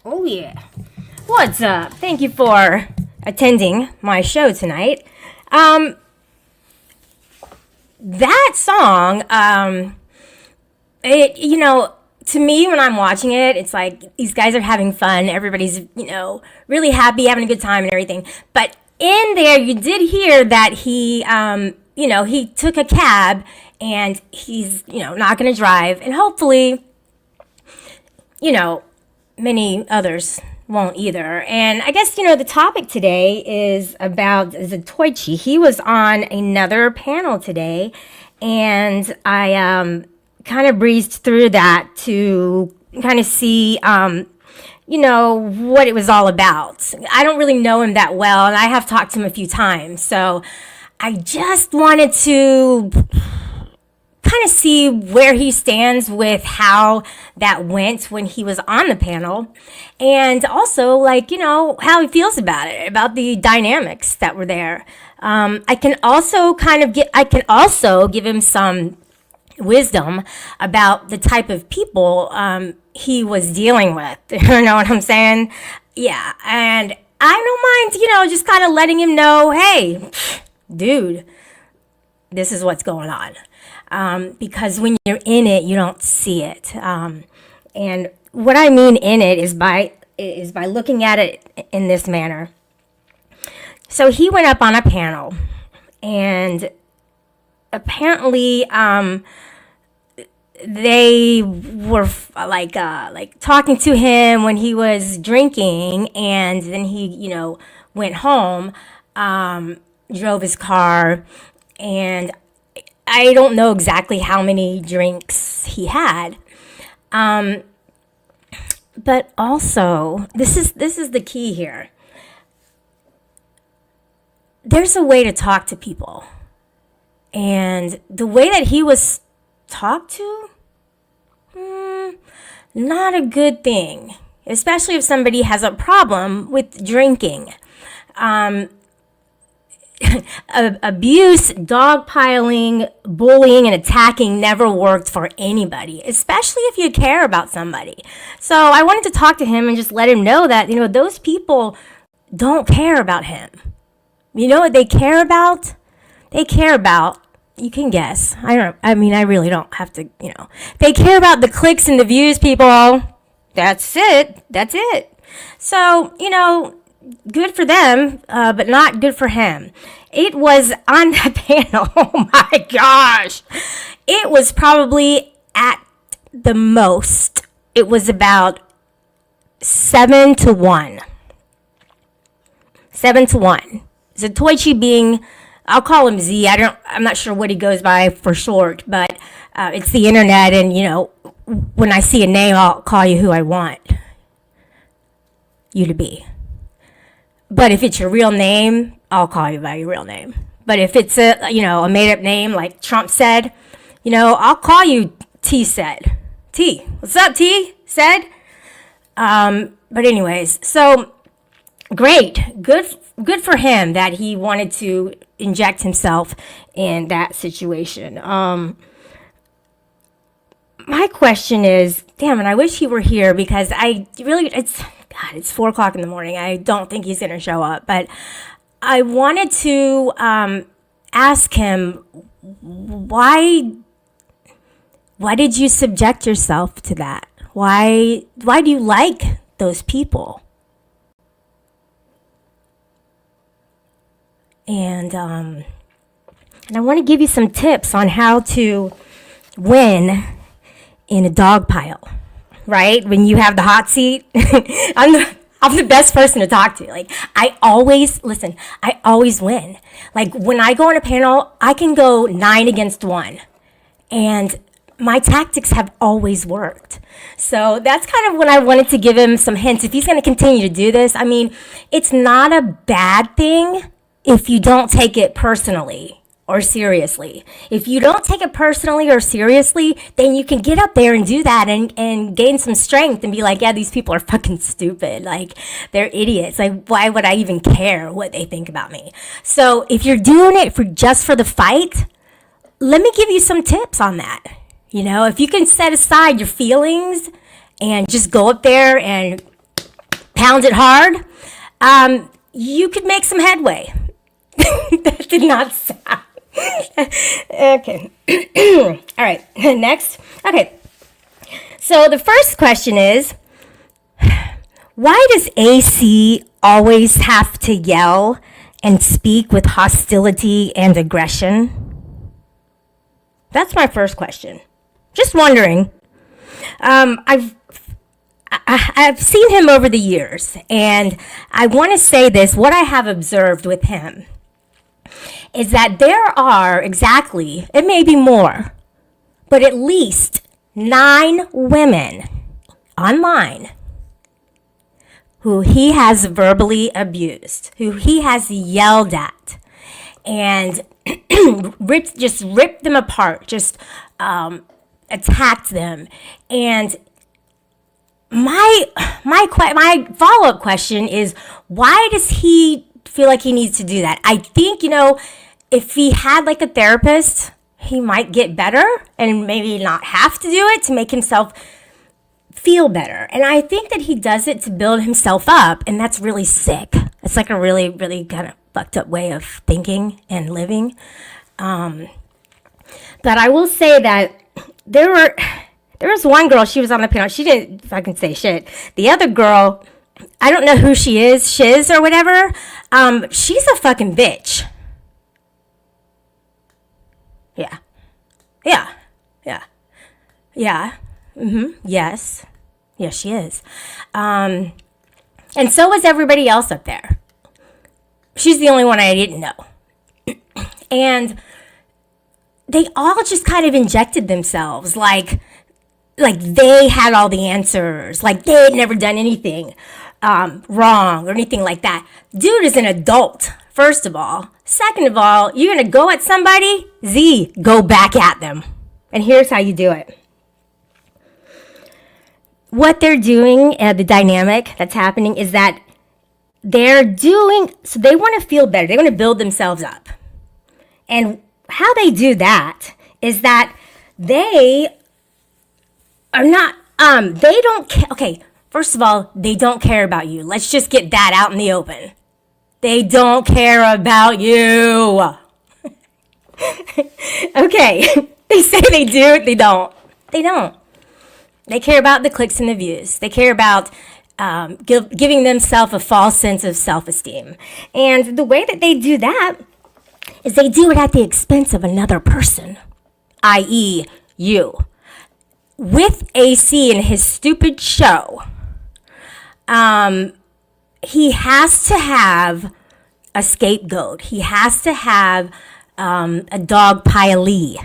Oh, yeah. What's up? Thank you for attending my show tonight. That song, to me, when I'm watching it, it's like these guys are having fun. Everybody's, really happy, having a good time and everything. But in there, you did hear that he took a cab and he's, not going to drive. And hopefully, many others won't either. And I guess, the topic today is about Zatoichi. He was on another panel today, and I kind of breezed through that to kind of see, what it was all about. I don't really know him that well, and I have talked to him a few times. So I just wanted to kind of see where he stands with how that went when he was on the panel, and also how he feels about the dynamics that were there. I can also give him some wisdom about the type of people he was dealing with. You know what I'm saying? Yeah, and I don't mind, just kind of letting him know, hey, dude, this is what's going on. Because when you're in it, you don't see it. And what I mean in it is by looking at it in this manner. So he went up on a panel, and apparently they were like talking to him when he was drinking, and then he went home, drove his car, and I don't know exactly how many drinks he had. But also, this is the key here. There's a way to talk to people. And the way that he was talked to, not a good thing. Especially if somebody has a problem with drinking. Abuse, dogpiling, bullying, and attacking never worked for anybody, especially if you care about somebody. So I wanted to talk to him and just let him know that, those people don't care about him. You know what they care about? They care about, you can guess. I really don't have to, They care about the clicks and the views, people. That's it. So, good for them, but not good for him. It was on that panel. Oh my gosh. It was probably at the most. It was about 7-1. 7-1. Zatoichi being, I'll call him Z. I'm not sure what he goes by for short, but it's the internet, and when I see a name, I'll call you who I want you to be. But if it's your real name, I'll call you by your real name. But if it's a made-up name like Trump said, I'll call you T said. T. What's up, T? Said. But anyways, so great. Good for him that he wanted to inject himself in that situation. My question is, damn it, I wish he were here, because it's 4 o'clock in the morning. I don't think he's going to show up. But I wanted to ask him, why did you subject yourself to that? Why do you like those people? And I want to give you some tips on how to win in a dog pile. Right? When you have the hot seat, I'm the best person to talk to. Like, I always win. Like, when I go on a panel, I can go 9 against 1. And my tactics have always worked. So that's kind of when I wanted to give him some hints. If he's going to continue to do this, it's not a bad thing if you don't take it personally or seriously. If you don't take it personally or seriously, then you can get up there and do that and gain some strength and be like, yeah, these people are fucking stupid. Like, they're idiots. Like, why would I even care what they think about me? So if you're doing it just for the fight, let me give you some tips on that. If you can set aside your feelings and just go up there and pound it hard, you could make some headway. That did not sound. Okay. All right. Next. Okay. So the first question is, why does AC always have to yell and speak with hostility and aggression? That's my first question. Just wondering. I've seen him over the years, and I want to say this, what I have observed with him is that there are exactly, it may be more, but at least 9 women online who he has verbally abused, who he has yelled at, and ripped them apart, just attacked them. And my follow-up question is, why does he feel like he needs to do that? I think, if he had like a therapist, he might get better and maybe not have to do it to make himself feel better. And I think that he does it to build himself up, and that's really sick. It's like a really, really kind of fucked up way of thinking and living. But I will say that there was one girl, she was on the panel, she didn't fucking say shit. The other girl, I don't know who she is, Shiz or whatever, she's a fucking bitch. Yeah. Yeah. Yeah. Yeah. Yes. Yes, she is. And so was everybody else up there. She's the only one I didn't know. And they all just kind of injected themselves like they had all the answers, like they had never done anything wrong or anything like that. Dude is an adult, first of all. Second of all, you're going to go at somebody, go back at them. And here's how you do it. What they're doing, the dynamic that's happening is that so they want to feel better. They want to build themselves up. And how they do that is that they are not, they don't care. Okay, first of all, they don't care about you. Let's just get that out in the open. They don't care about you. Okay, they say they do, they don't. They don't. They care about the clicks and the views. They care about giving themselves a false sense of self-esteem. And the way that they do that is they do it at the expense of another person, i.e. you. With AC and his stupid show, he has to have a scapegoat. He has to have a dog pilee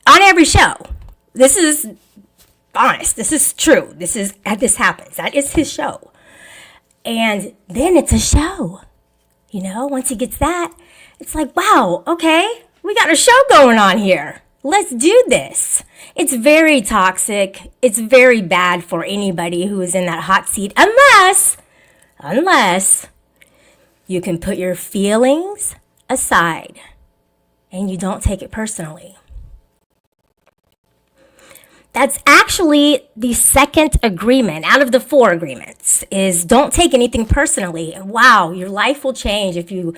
on every show. This is honest. This is true. This happens. That is his show. And then it's a show. Once he gets that, it's like, wow, okay, we got a show going on here. Let's do this. It's very toxic. It's very bad for anybody who is in that hot seat, unless you can put your feelings aside and you don't take it personally. That's actually the second agreement out of the 4 agreements, is don't take anything personally. And wow, your life will change if you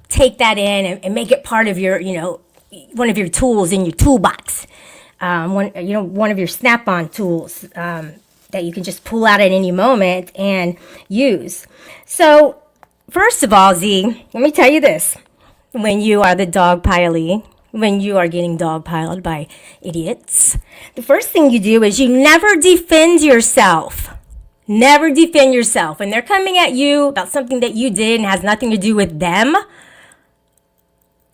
take that in and make it part of your, one of your tools in your toolbox. One of your Snap-on tools that you can just pull out at any moment and use. So, first of all, Z, let me tell you this. When you are the dog pilee, when you are getting dogpiled by idiots, the first thing you do is you never defend yourself. Never defend yourself. When they're coming at you about something that you did and has nothing to do with them,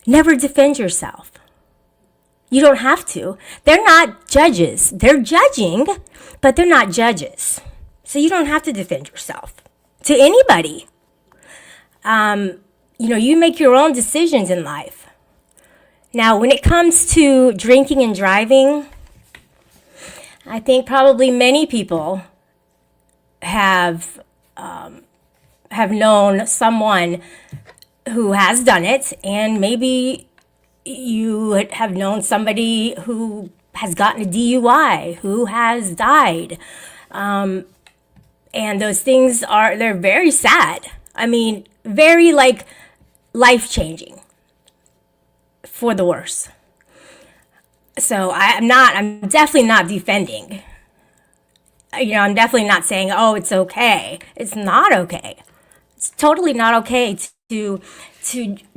never defend yourself. You don't have to. They're not judges. They're judging, but they're not judges. So you don't have to defend yourself to anybody. You make your own decisions in life. Now, when it comes to drinking and driving, I think probably many people have known someone who has done it, and maybe you have known somebody who has gotten a DUI, who has died. And And those things they're very sad. I mean, very like life-changing for the worse. So I'm definitely not defending. I'm definitely not saying, oh, it's okay. It's not okay. It's totally not okay to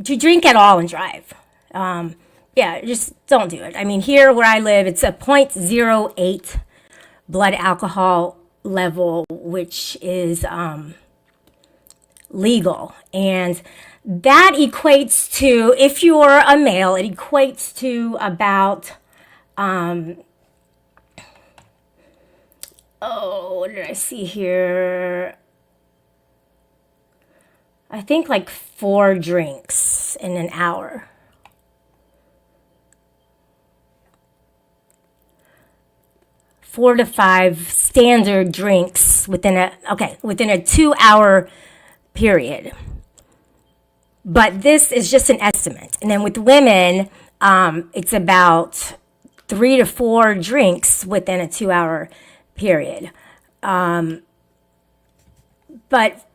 drink at all and drive. Yeah, just don't do it. I mean, here where I live, it's a 0.08 blood alcohol level, which is legal. And that equates to, if you're a male, it equates to about, what did I see here? I think like 4 drinks in an hour. Four to 5 standard drinks within a 2-hour period. But this is just an estimate. And then with women, it's about 3 to 4 drinks within a 2-hour period. But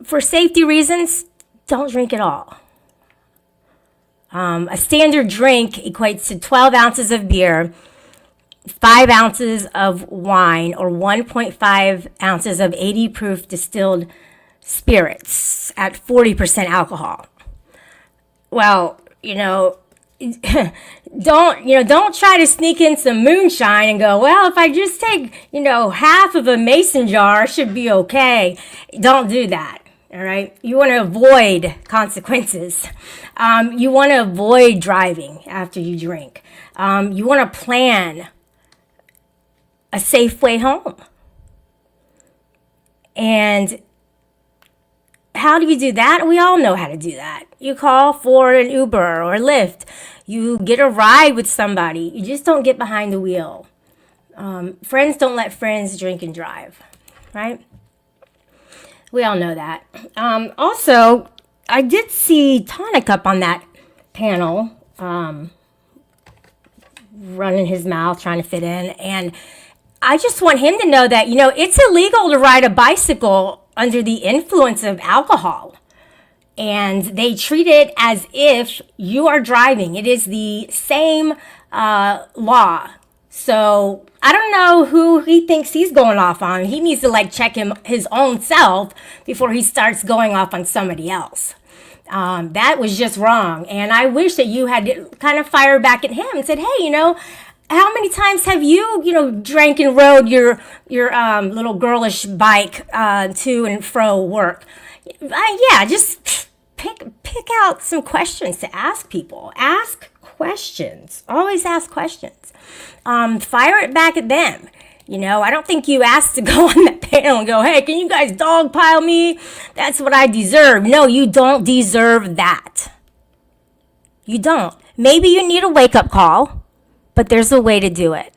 for safety reasons, don't drink at all. A standard drink equates to 12 ounces of beer, 5 ounces of wine, or 1.5 ounces of 80 proof distilled spirits at 40% alcohol. Well, don't try to sneak in some moonshine and go, well, if I just take, half of a mason jar, I should be okay. Don't do that. All right. You want to avoid consequences. You want to avoid driving after you drink. You want to plan a safe way home. And how do you do that? We all know how to do that. You call for an Uber or Lyft. You get a ride with somebody. You just don't get behind the wheel. Friends don't let friends drink and drive, right? We all know that. Also, I did see Tonic up on that panel, running his mouth, trying to fit in. And I just want him to know that, it's illegal to ride a bicycle under the influence of alcohol. And they treat it as if you are driving. It is the same law. So I don't know who he thinks he's going off on. He needs to check his own self before he starts going off on somebody else. That was just wrong. And I wish that you had kind of fired back at him and said, hey, how many times have you, drank and rode your little girlish bike to and fro work? Just pick out some questions to ask people. Ask questions. Always ask questions. Fire it back at them. I don't think you asked to go on that panel and go, hey, can you guys dogpile me? That's what I deserve. No, you don't deserve that. You don't. Maybe you need a wake-up call, but there's a way to do it.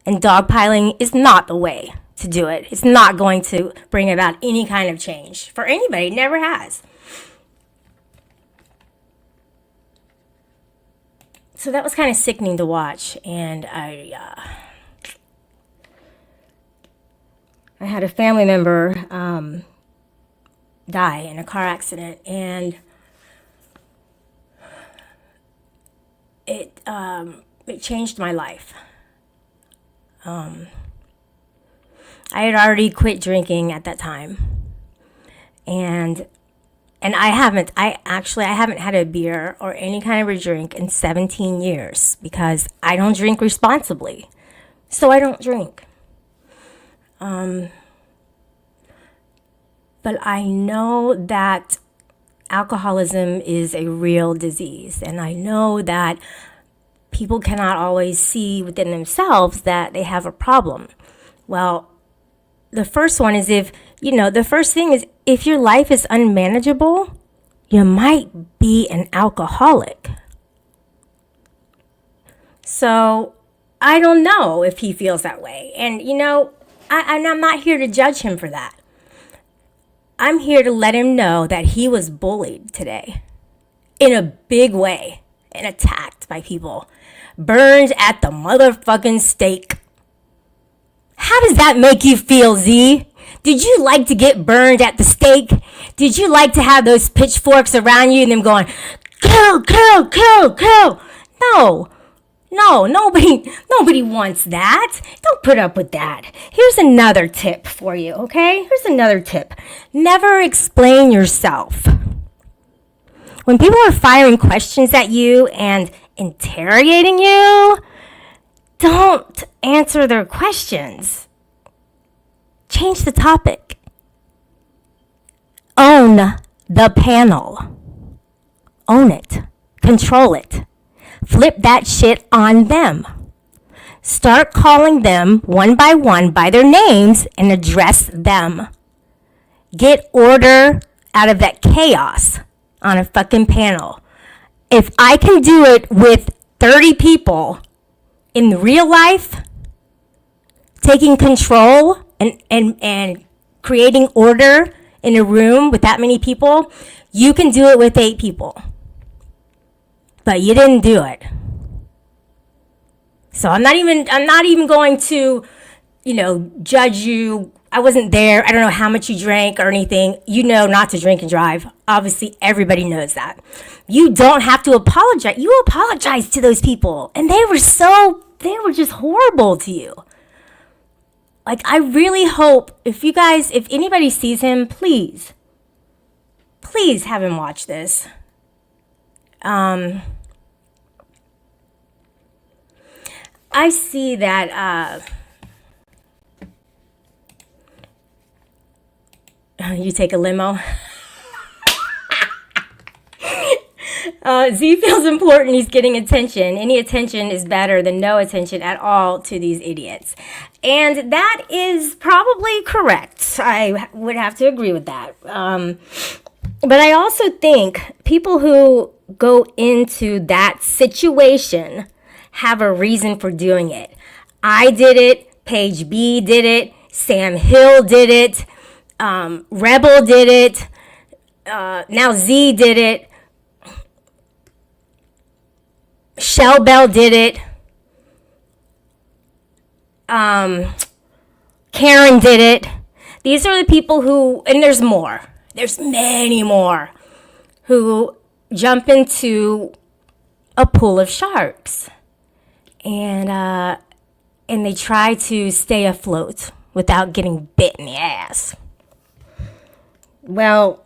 And dogpiling is not the way to do it. It's not going to bring about any kind of change for anybody. It never has. So that was kind of sickening to watch. And I had a family member die in a car accident. And it changed my life. I had already quit drinking at that time, and I haven't had a beer or any kind of a drink in 17 years because I don't drink responsibly, so I don't drink. But I know that alcoholism is a real disease, and I know that people cannot always see within themselves that they have a problem. Well, the first one is the first thing is if your life is unmanageable, you might be an alcoholic. So I don't know if he feels that way. And, I'm not here to judge him for that. I'm here to let him know that he was bullied today in a big way and attacked by people. Burned at the motherfucking stake. How does that make you feel, Z? Did you like to get burned at the stake? Did you like to have those pitchforks around you and them going, kill, kill, kill, kill? No. No, nobody wants that. Don't put up with that. Here's another tip for you, okay? Here's another tip. Never explain yourself. When people are firing questions at you and interrogating you, don't answer their questions. Change the topic. Own the panel. Own it. Control it. Flip that shit on them. Start calling them one by one by their names and address them. Get order out of that chaos on a fucking panel. If I can do it with 30 people in real life, taking control and creating order in a room with that many people, you can do it with 8 people. But you didn't do it. So I'm not even going to, judge you. I wasn't there. I don't know how much you drank or anything. You know not to drink and drive. Obviously, everybody knows that. You don't have to apologize. You apologize to those people. And they were just horrible to you. Like, I really hope if anybody sees him, please have him watch this. I see that, you take a limo. Z feels important. He's getting attention. Any attention is better than no attention at all to these idiots. And that is probably correct. I would have to agree with that. But I also think people who go into that situation have a reason for doing it. I did it. Paige B did it. Sam Hill did it. Rebel did it. Now Z did it. Shell Bell did it. Karen did it. These are the people who, and there's more. There's many more who jump into a pool of sharks and they try to stay afloat without getting bit in the ass. Well,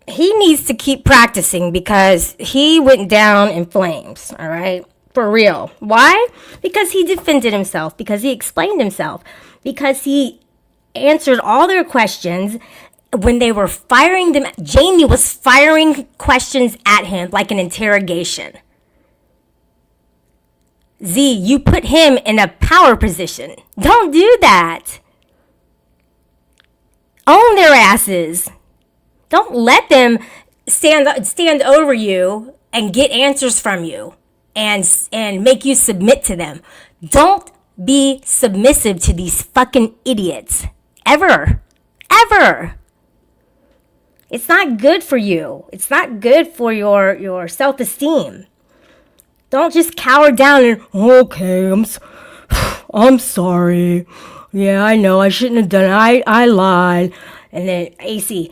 he needs to keep practicing because he went down in flames, all right? For real. Why? Because he defended himself, because he explained himself, because he answered all their questions when they were firing them. Jamie was firing questions at him like an interrogation. Z, you put him in a power position. Don't do that. Own their asses. Don't let them stand over you and get answers from you and make you submit to them. Don't be submissive to these fucking idiots. Ever. Ever. It's not good for you. It's not good for your self-esteem. Don't just cower down and, okay, I'm sorry. Yeah, I know, I shouldn't have done it. I lied. And then AC,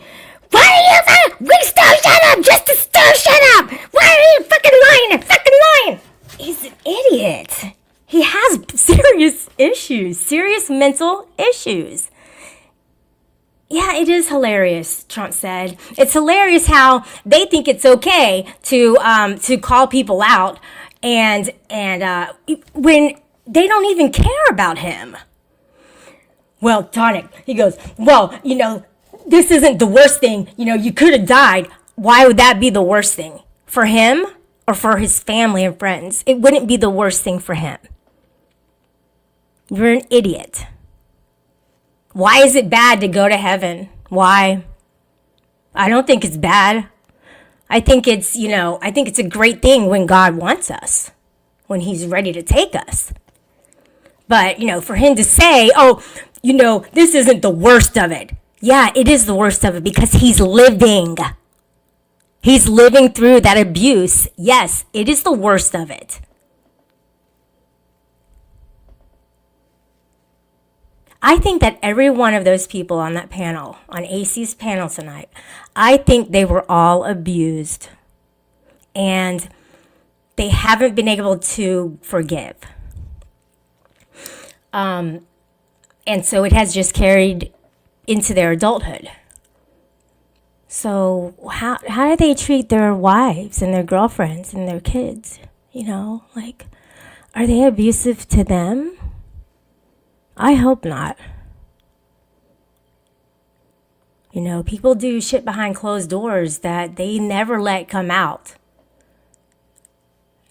why are you, we still shut up, just to still shut up. Why are you fucking lying? He's an idiot. He has serious issues, serious mental issues. Yeah, it is hilarious, Trump said. It's hilarious how they think it's okay to call people out and when they don't even care about him. Well, Tonic, he goes, well, this isn't the worst thing. You could have died. Why would that be the worst thing? For him or for his family and friends? It wouldn't be the worst thing for him. You're an idiot. Why is it bad to go to heaven? Why? I don't think it's bad. I think it's a great thing when God wants us, when he's ready to take us. But, for him to say, this isn't the worst of it. Yeah, it is the worst of it because he's living. He's living through that abuse. Yes, it is the worst of it. I think that every one of those people on that panel, on AC's panel tonight, I think they were all abused. And they haven't been able to forgive. And so it has just carried into their adulthood. So how do they treat their wives and their girlfriends and their kids? You know, like, are they abusive to them? I hope not. You know, people do shit behind closed doors that they never let come out.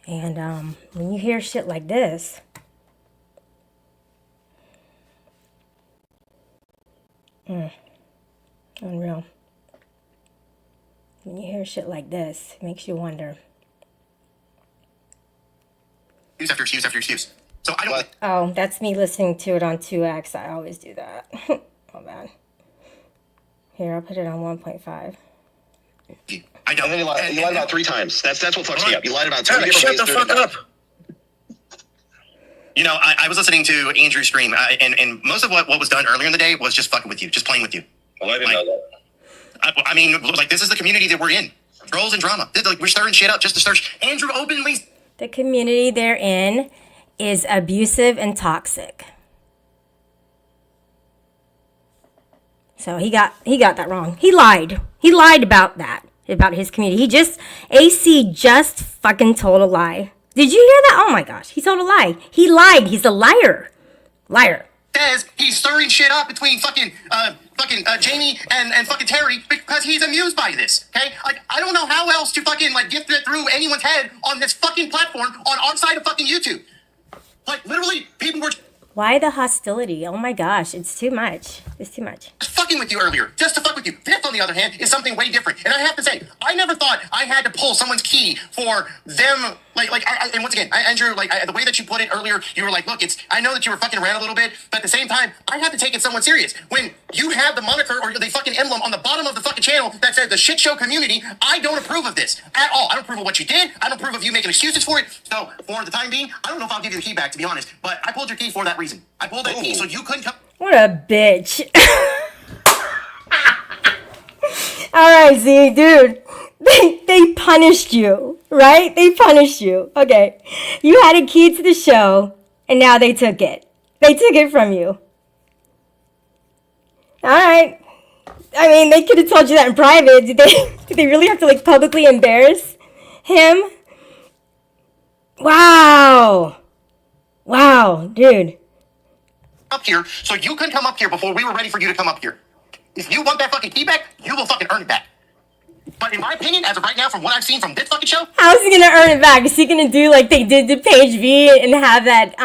And when you hear shit like this, unreal. When you hear shit like this, it makes you wonder. Excuse after excuse after excuse. So I don't. Oh, that's me listening to it on 2x. I always do that. Oh, man. Here, I'll put it on 1.5. I don't. And then you lied about 3 times. That's what fucks me up. You lied about 3 Alex, different shut ways. the fuck up. You know, I was listening to Andrew stream, and most of what was done earlier in the day was just fucking with you, just playing with you. Well, I didn't know that. I mean, like, this is the community that we're in. Trolls and drama. Like, we're stirring shit up just to stir. Andrew openly. The community they're in is abusive and toxic. So he got that wrong. He lied. He lied about that, about his community. AC just fucking told a lie. Did you hear that? Oh my gosh, he told a lie. He lied. He's a liar. Liar. Says he's stirring shit up between fucking Jamie and fucking Terry because he's amused by this. Okay, like, I don't know how else to fucking like get that through anyone's head on this fucking platform on our side of fucking YouTube. Like, literally, people were Why the hostility? Oh my gosh, it's too much. It's too much. fucking with you earlier, just to fuck with you. This, on the other hand, is something way different. And I have to say, I never thought I had to pull someone's key for them. And once again, Andrew, the way that you put it earlier, you were like, look, I know that you were fucking around a little bit, but at the same time, I have to take it somewhat serious. When you have the moniker or the fucking emblem on the bottom of the fucking channel that says the shit show community, I don't approve of this at all. I don't approve of what you did. I don't approve of you making excuses for it. So for the time being, I don't know if I'll give you the key back, to be honest, but I pulled your key for that reason. I pulled that key so you couldn't come. What a bitch. Alright, Z, dude. They punished you, right? They punished you. Okay. You had a key to the show, and now they took it. They took it from you. Alright. I mean, they could have told you that in private. Did they really have to, like, publicly embarrass him? Wow. Wow, dude. Up here, so you couldn't come up here before we were ready for you to come up here. If you want that fucking key back, you will fucking earn it back. But in my opinion, as of right now, from what I've seen from this fucking show, how's he gonna earn it back? Is he gonna do like they did to Page V and have that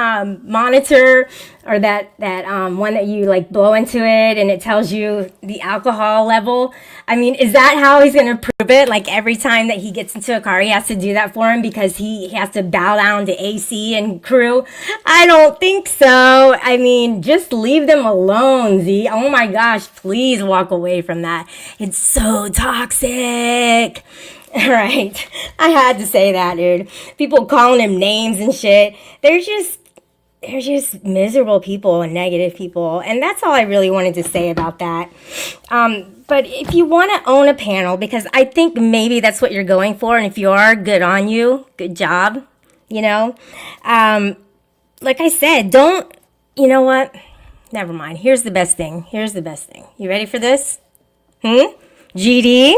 monitor or that one that you like blow into it and it tells you the alcohol level? I mean, is that how he's gonna prove it? Like every time that he gets into a car, he has to do that for him because he has to bow down to AC and crew? I don't think so. I mean, just leave them alone, Z. Oh my gosh, please walk away from that. It's so toxic. All right, I had to say that, dude. People calling him names and shit. They're just miserable people and negative people. And that's all I really wanted to say about that. But if you want to own a panel, because I think maybe that's what you're going for. And if you are, good on you. Good job. You know, like I said, you know what? Never mind. Here's the best thing. You ready for this? GD.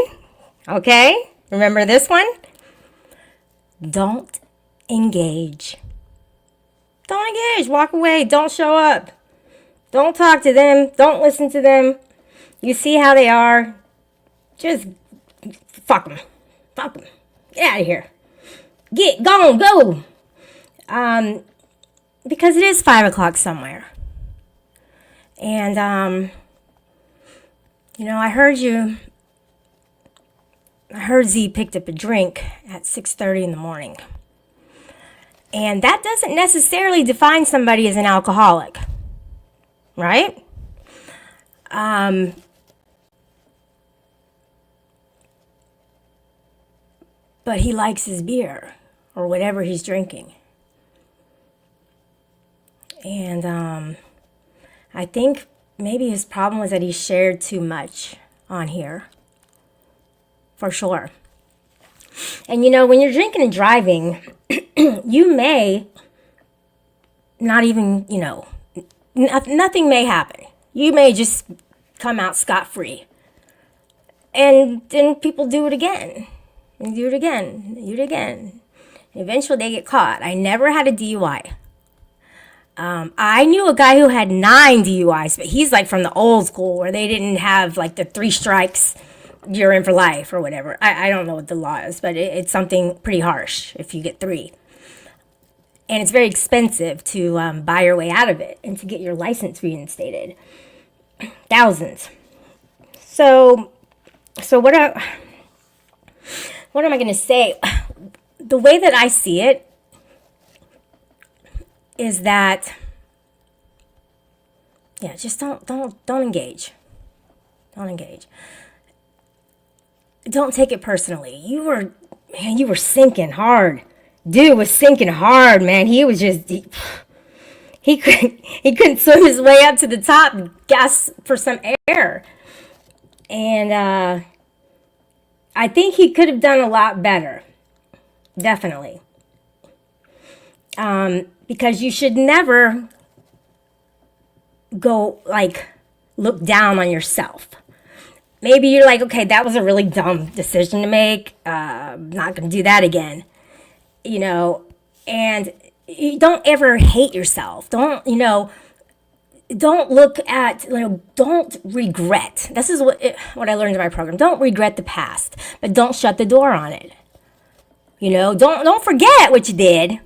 Okay. Remember this one? Don't engage. Don't engage. Walk away. Don't show up. Don't talk to them. Don't listen to them. You see how they are. Just fuck them. Fuck them. Get out of here. Go. Because it is 5 o'clock somewhere. And, you know, I heard Z picked up a drink at 6:30 in the morning. And that doesn't necessarily define somebody as an alcoholic, right? But he likes his beer or whatever he's drinking. And I think maybe his problem was that he shared too much on here. For sure. And when you're drinking and driving, you may not even, nothing may happen. You may just come out scot-free. And then people do it again. And do it again. Do it again. Eventually they get caught. I never had a DUI. I knew a guy who had 9 DUIs, but he's like from the old school where they didn't have like the 3 strikes, you're in for life or whatever. I don't know what the law is, but it's something pretty harsh if you get 3. And it's very expensive to buy your way out of it and to get your license reinstated. Thousands. So what am I going to say? The way that I see it is that, just don't engage. Don't engage. Don't take it personally. You were sinking hard. Dude was sinking hard, man. He was just he couldn't swim his way up to the top and gasp for some air. And I think he could have done a lot better. Definitely. Because you should never go look down on yourself. Maybe you're like, okay, that was a really dumb decision to make. I'm not going to do that again. And you don't ever hate yourself. Don't look at, don't regret. This is what I learned in my program. Don't regret the past, but don't shut the door on it. Don't forget what you did.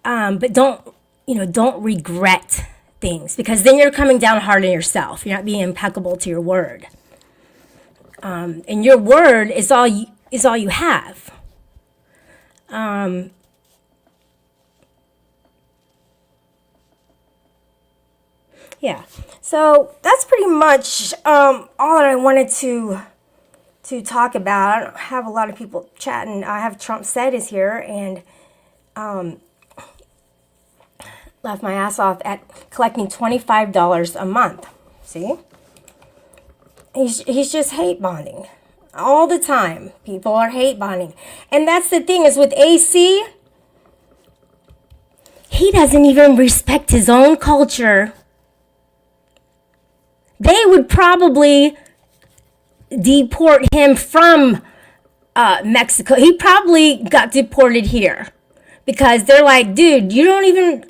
But don't regret things, because then you're coming down hard on yourself. You're not being impeccable to your word. And your word is all you have. So that's pretty much all that I wanted to talk about. I don't have a lot of people chatting. I have Trump Said is here, and left my ass off at collecting $25 a month. See? He's just hate bonding. All the time. People are hate bonding. And that's the thing is with AC, he doesn't even respect his own culture. They would probably deport him from Mexico. He probably got deported here because they're like, dude, you don't even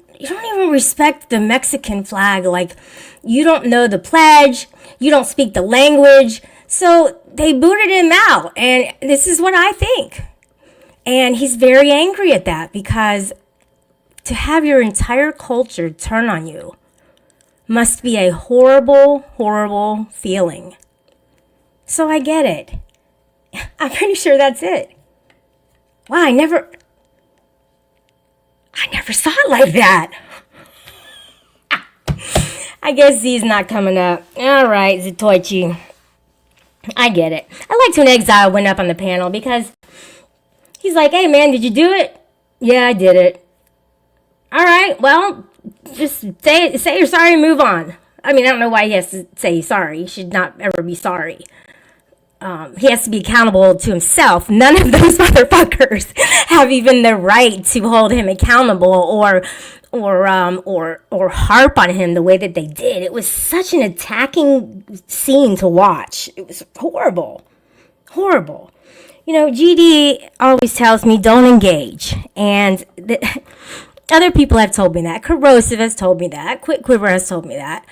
respect the Mexican flag. Like, you don't know the pledge. You don't speak the language. So they booted him out. And this is what I think. And he's very angry at that, because to have your entire culture turn on you must be a horrible, horrible feeling. So I get it. I'm pretty sure that's it. Wow, I never saw it like that. I guess Z's not coming up. All right, Zatoichi. I get it. I liked when Exile went up on the panel because he's like, hey, man, did you do it? Yeah, I did it. All right, well, just say you're sorry and move on. I mean, I don't know why he has to say sorry. He should not ever be sorry. He has to be accountable to himself. None of those motherfuckers have even the right to hold him accountable or harp on him the way that they did. It was such an attacking scene to watch. It was horrible. Horrible. GD always tells me don't engage. And other people have told me that. Corrosive has told me that. Quiver has told me that.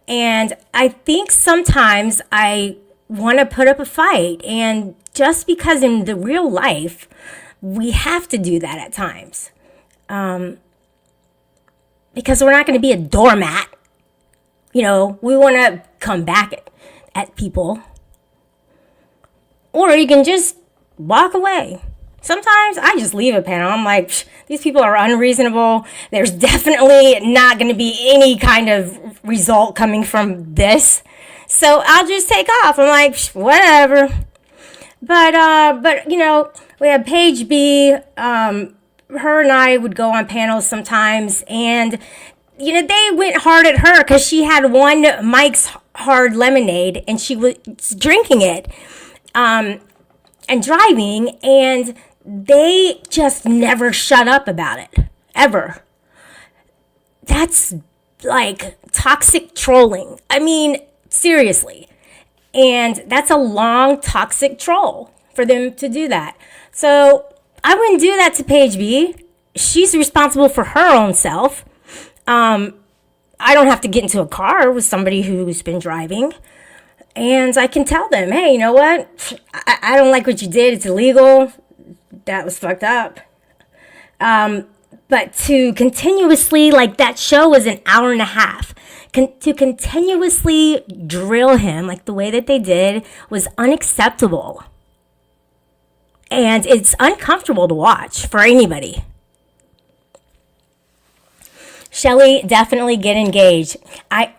And I think sometimes I want to put up a fight. And just because in the real life, we have to do that at times. Because we're not going to be a doormat. We want to come back at people. Or you can just walk away. Sometimes I just leave a panel. I'm like, these people are unreasonable. There's definitely not going to be any kind of result coming from this. So I'll just take off. I'm like, whatever. But we have Paige B. Her and I would go on panels sometimes, and they went hard at her because she had one Mike's Hard Lemonade and she was drinking it and driving, and they just never shut up about it, ever. That's like toxic trolling. I mean, seriously. And that's a long toxic troll for them to do that. So I wouldn't do that to Paige B. She's responsible for her own self. I don't have to get into a car with somebody who's been driving. And I can tell them, hey, you know what? I don't like what you did. It's illegal. That was fucked up. But to continuously, like that show was an hour and a half. To continuously drill him like the way that they did was unacceptable. And it's uncomfortable to watch for anybody. Shelly, definitely get engaged. I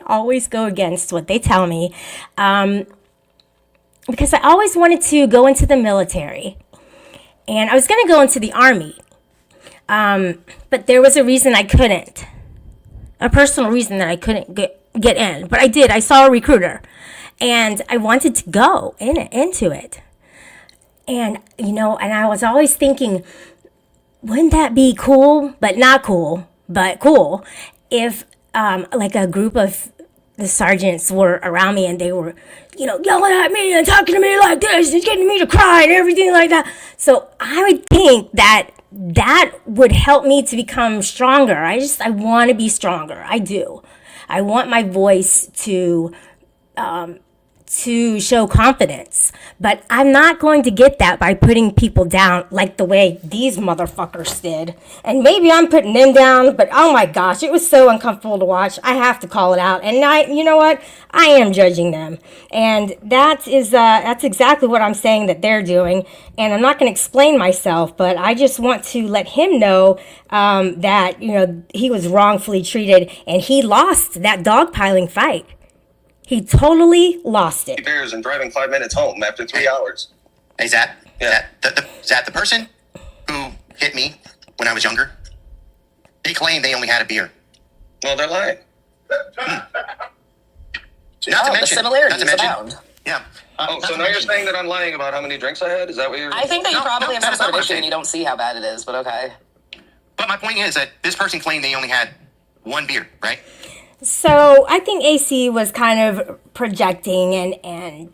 always go against what they tell me because I always wanted to go into the military. And I was going to go into the Army. But there was a reason I couldn't. A personal reason that I couldn't get in. But I did. I saw a recruiter. And I wanted to go into it. And, and I was always thinking, wouldn't that be cool, but not cool, but cool, if like a group of the sergeants were around me and they were, yelling at me and talking to me like this and getting me to cry and everything like that. So I would think that would help me to become stronger. I want to be stronger. I do. I want my voice to show confidence. But I'm not going to get that by putting people down like the way these motherfuckers did. And maybe I'm putting them down, but oh my gosh, it was so uncomfortable to watch. I have to call it out. And you know what? I am judging them. And that's exactly what I'm saying that they're doing. And I'm not going to explain myself, but I just want to let him know that, he was wrongfully treated and he lost that dogpiling fight. He totally lost it. Beers and driving 5 minutes home after 3 hours. Hey, Zat? Yeah. Is that the person who hit me when I was younger? They claim they only had a beer. Well, they're lying. The similarities abound. Yeah. So now you're saying that I'm lying about how many drinks I had? Is that what you're... I think that you probably have some sort of issue saying. and you don't see how bad it is, but okay. But my point is that this person claimed they only had one beer, right? So I think AC was kind of projecting and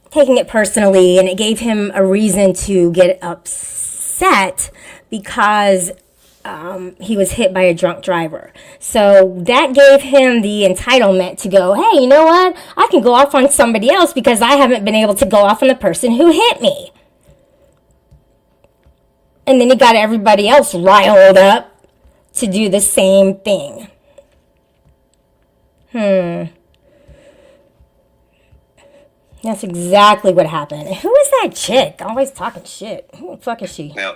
taking it personally, and it gave him a reason to get upset because he was hit by a drunk driver. So that gave him the entitlement to go, hey, you know what? I can go off on somebody else because I haven't been able to go off on the person who hit me. And then he got everybody else riled up to do the same thing. That's exactly what happened. Who is that chick? Always talking shit. Who the fuck is she? Yeah.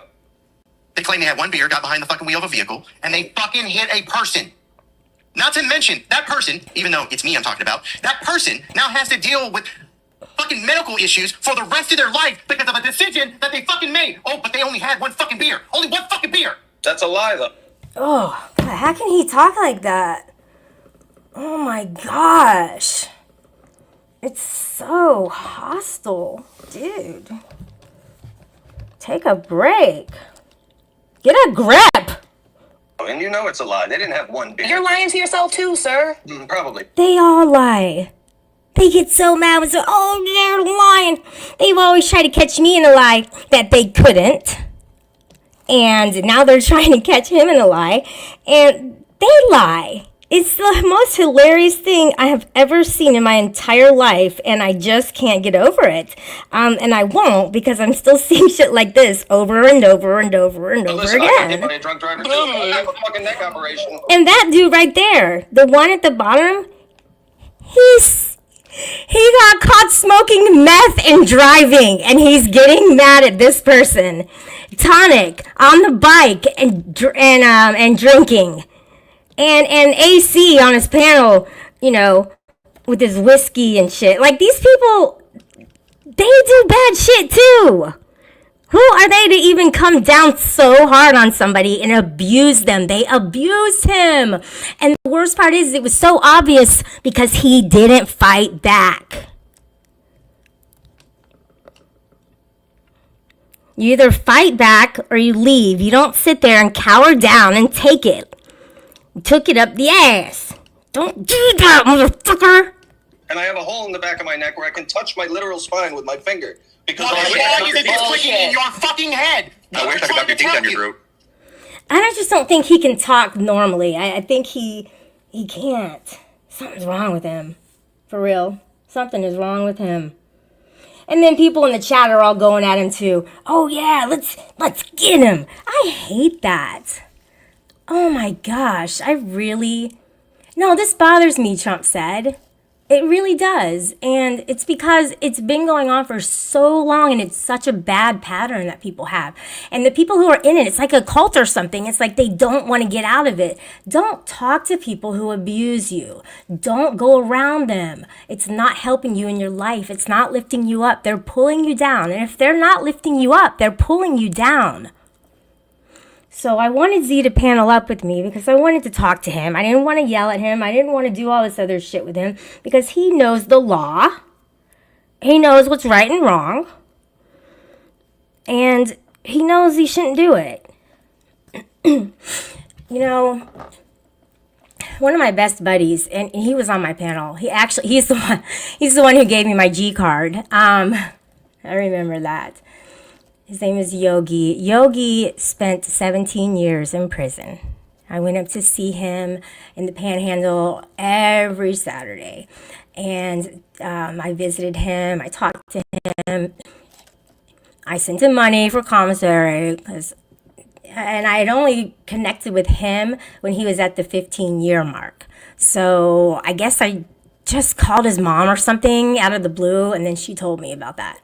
They claim they had one beer, got behind the fucking wheel of a vehicle, and they fucking hit a person. Not to mention, that person, even though it's me I'm talking about, that person now has to deal with fucking medical issues for the rest of their life because of a decision that they fucking made. Oh, but they only had one fucking beer. Only one fucking beer. That's a lie, though. Oh, God, how can he talk like that? Oh my gosh. It's so hostile. Dude. Take a break. Get a grip. And you know it's a lie. They didn't have one beer. You're lying to yourself too, sir. Probably. They all lie. They get so mad and say, oh, they're lying. They've always tried to catch me in a lie that they couldn't. And now they're trying to catch him in a lie. And they lie. It's the most hilarious thing I have ever seen in my entire life. And I just can't get over it. And I won't, because I'm still seeing shit like this over and over and over and over Listen, I got hit again. by a drunk driver too. I have a fucking neck operation. And that dude right there, the one at the bottom, he got caught smoking meth and driving, and he's getting mad at this person. Tonic on the bike and drinking, and AC on his panel, with his whiskey and shit. Like, these people, they do bad shit too. Who are they to even come down so hard on somebody and abuse them? They abused him. And the worst part is it was so obvious because he didn't fight back. You either fight back or you leave. You don't sit there and cower down and take it. You took it up the ass. Don't do that, motherfucker. And I have a hole in the back of my neck where I can touch my literal spine with my finger. Because Well, I as wish I long could as be it's bullshit. clicking in your fucking head. I wish I could have your teeth on your throat. And I just don't think he can talk normally. I think he can't. Something's wrong with him. For real. Something is wrong with him. And then people in the chat are all going at him too. Oh yeah, let's get him. I hate that. Oh my gosh, No, this bothers me, Trump said. It really does. And it's because it's been going on for so long and it's such a bad pattern that people have. And the people who are in it, it's like a cult or something. It's like they don't want to get out of it. Don't talk to people who abuse you. Don't go around them. It's not helping you in your life. It's not lifting you up. They're pulling you down. And if they're not lifting you up, they're pulling you down. So I wanted Z to panel up with me because I wanted to talk to him. I didn't want to yell at him. I didn't want to do all this other shit with him because he knows the law. He knows what's right and wrong. And he knows he shouldn't do it. You know, one of my best buddies, and he was on my panel. He's the one who gave me my G card. I remember that. His name is Yogi. Yogi spent 17 years in prison. I went up to see him in the Panhandle every Saturday. And I visited him. I talked to him. I sent him money for commissary. And I had only connected with him when he was at the 15-year mark. So I guess I just called his mom or something out of the blue. And then she told me about that.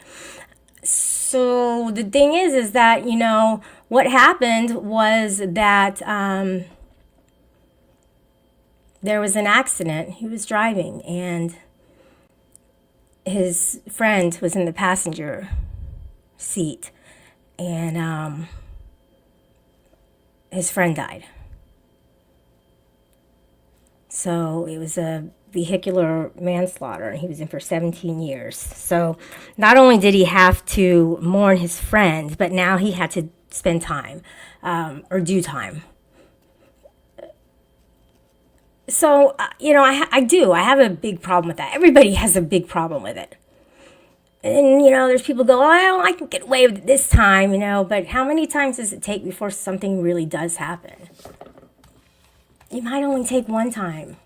So the thing is that, you know, what happened was that there was an accident. He was driving and his friend was in the passenger seat and his friend died. So it was a vehicular manslaughter, and he was in for 17 years. So not only did he have to mourn his friend, but now he had to spend time or do time. So, you know, I have a big problem with that. Everybody has a big problem with it. And, you know, there's people go, oh, I can get away with it this time, you know, but how many times does it take before something really does happen? It might only take one time.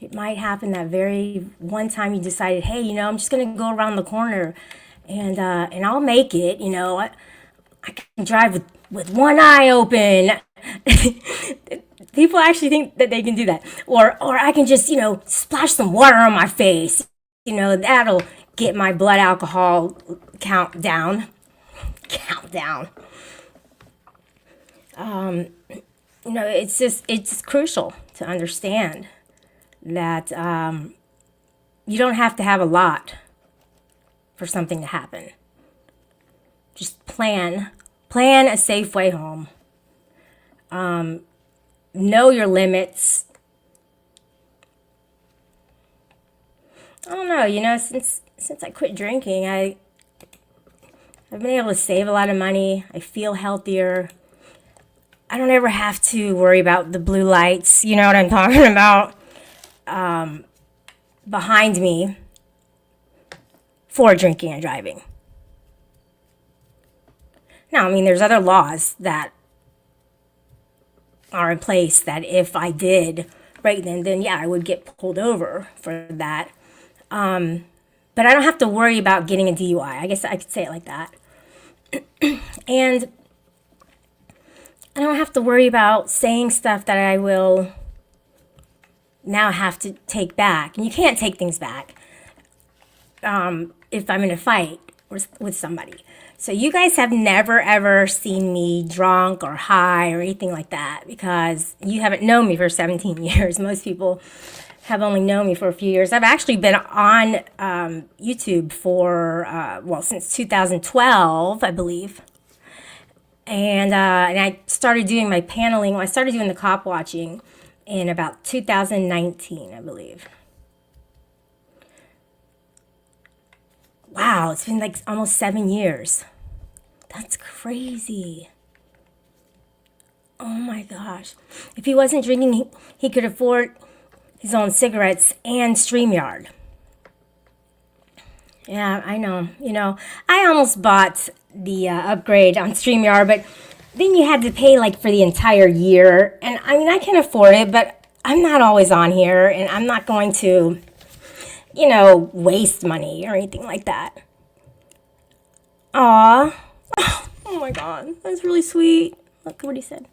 It might happen that very one time you decided, hey, you know, I'm just going to go around the corner and I'll make it, you know. I can drive with one eye open. People actually think that they can do that. Or I can just, you know, splash some water on my face. You know, that'll get my blood alcohol count down. You know, it's crucial to understand that you don't have to have a lot for something to happen. Just plan a safe way home. Know your limits. I don't know, you know, since I quit drinking, I've been able to save a lot of money. I feel healthier. I don't ever have to worry about the blue lights, you know what I'm talking about, behind me for drinking and driving. Now, I mean, there's other laws that are in place that if I did right then yeah, I would get pulled over for that. But I don't have to worry about getting a DUI. I guess I could say it like that. And I don't have to worry about saying stuff that I will now have to take back. And you can't take things back if I'm in a fight with somebody. So you guys have never, ever seen me drunk or high or anything like that because you haven't known me for 17 years. Most people have only known me for a few years. I've actually been on YouTube for, since 2012, I believe. And I started doing my paneling. I started doing the cop watching in about 2019, I believe. Wow, it's been like almost 7 years. That's crazy. Oh my gosh. If he wasn't drinking, he could afford his own cigarettes and StreamYard. Yeah, I know. I almost bought the upgrade on StreamYard, but then you had to pay like for the entire year. And I mean, I can afford it, but I'm not always on here, and I'm not going to, waste money or anything like that. Aw. Oh my God. That's really sweet. Look what he said.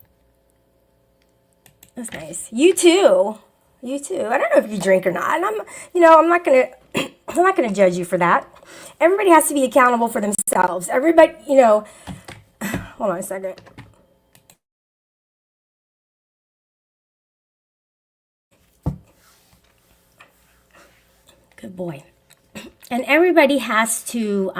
That's nice. You too. You too. I don't know if you drink or not. And I'm not gonna I'm not gonna judge you for that. Everybody has to be accountable for themselves. Everybody, hold on a second. Good boy. And everybody has to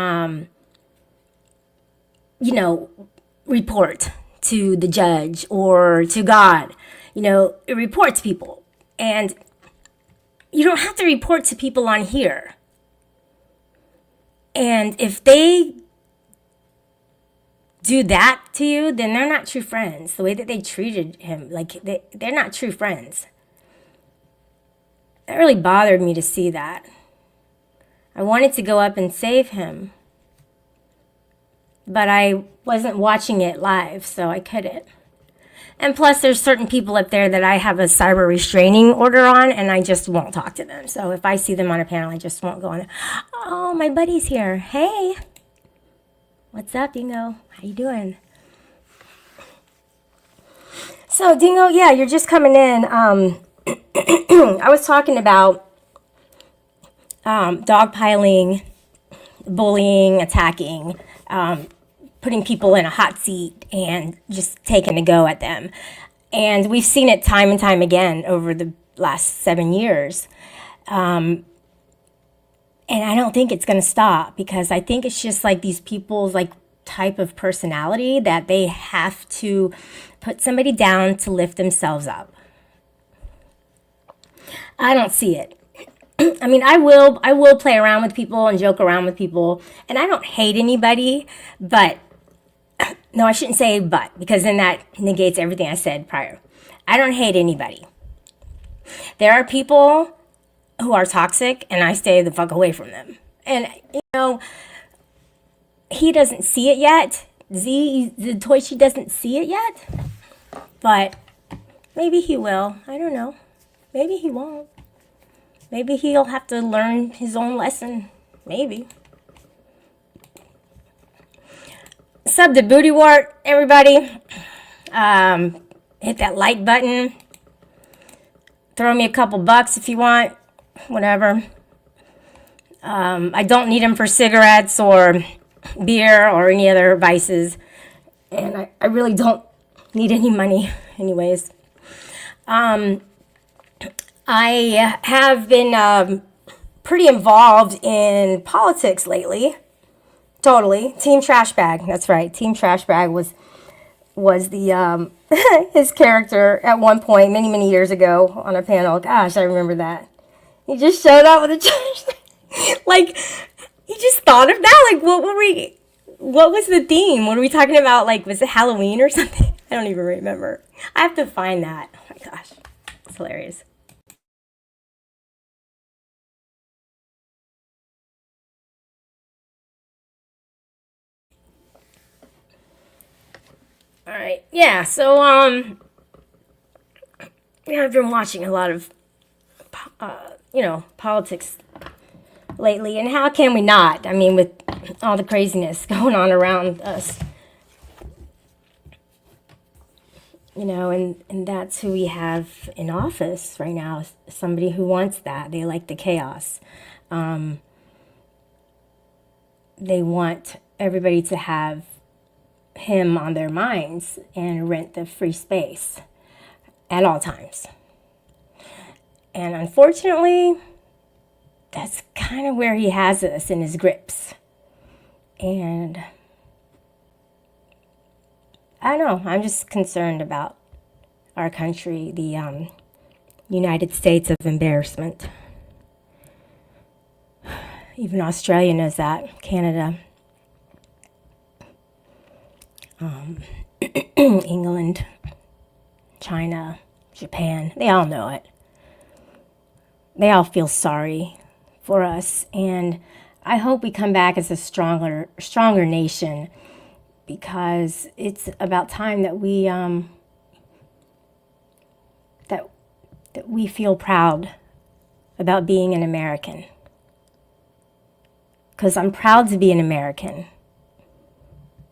report to the judge or to God. It reports people. And you don't have to report to people on here. And if they do that to you, then they're not true friends. The way that they treated him, they're not true friends. That really bothered me to see that. I wanted to go up and save him, but I wasn't watching it live, so I couldn't. And plus, there's certain people up there that I have a cyber restraining order on, and I just won't talk to them. So if I see them on a panel, I just won't go on. Oh, my buddy's here. Hey. What's up, Dingo? How you doing? So, Dingo, yeah, you're just coming in. I was talking about dogpiling, bullying, attacking, putting people in a hot seat and just taking a go at them. And we've seen it time and time again over the last 7 years. And I don't think it's going to stop, because I think it's just like these people's type of personality that they have to put somebody down to lift themselves up. I don't see it. I mean, I will play around with people and joke around with people, and I don't hate anybody, but no, I shouldn't say but, because then that negates everything I said prior. I don't hate anybody. There are people who are toxic, and I stay the fuck away from them. And, he doesn't see it yet. The Toichi doesn't see it yet, but maybe he will. I don't know. Maybe he won't. Maybe he'll have to learn his own lesson. Maybe. Sub to Booty Wart, everybody. Hit that like button. Throw me a couple bucks if you want. Whatever. I don't need them for cigarettes or beer or any other vices. And I really don't need any money anyways. I have been pretty involved in politics lately. Totally. Team Trash Bag. That's right. Team Trash Bag was the his character at one point many years ago on a panel. Gosh, I remember that. He just showed up with a trash bag. He just thought of that. What was the theme? What are we talking about? Was it Halloween or something? I don't even remember. I have to find that. Oh my gosh. It's hilarious. All right. Yeah. So, I've been watching a lot of, politics lately, and how can we not? I mean, with all the craziness going on around us, and that's who we have in office right now. Somebody who wants that. They like the chaos. They want everybody to have him on their minds and rent the free space at all times. And unfortunately, that's kind of where he has us in his grips. And I don't know, I'm just concerned about our country, the United States of embarrassment. Even Australia knows that, Canada, England, China, Japan, they all know it. They all feel sorry for us, and I hope we come back as a stronger nation, because it's about time that we that we feel proud about being an American. Because I'm proud to be an American,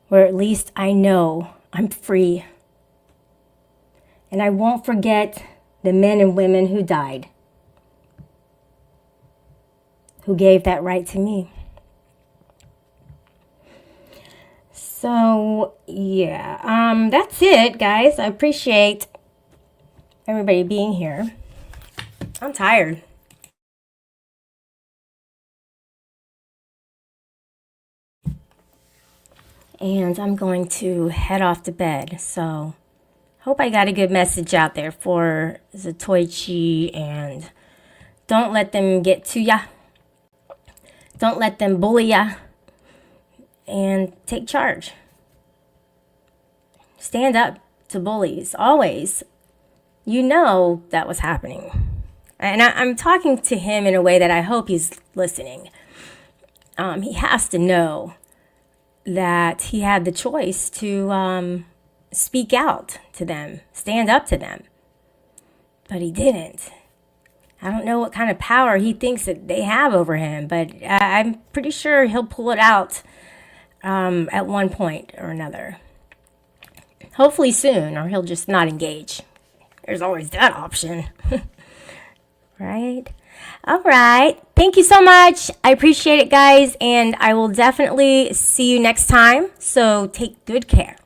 where at least I know I'm free. And I won't forget the men and women who died, who gave that right to me. So, yeah, that's it, guys. I appreciate everybody being here. I'm tired. And I'm going to head off to bed. So, hope I got a good message out there for Zatoichi, and don't let them get to ya. Don't let them bully ya. And take charge. Stand up to bullies, always. You know that was happening. And I'm talking to him in a way that I hope he's listening. He has to know that he had the choice to speak out to them, stand up to them. But he didn't. I don't know what kind of power he thinks that they have over him, but I'm pretty sure he'll pull it out at one point or another. Hopefully soon, or he'll just not engage. There's always that option. Right? All right. Thank you so much. I appreciate it, guys, and I will definitely see you next time. So take good care.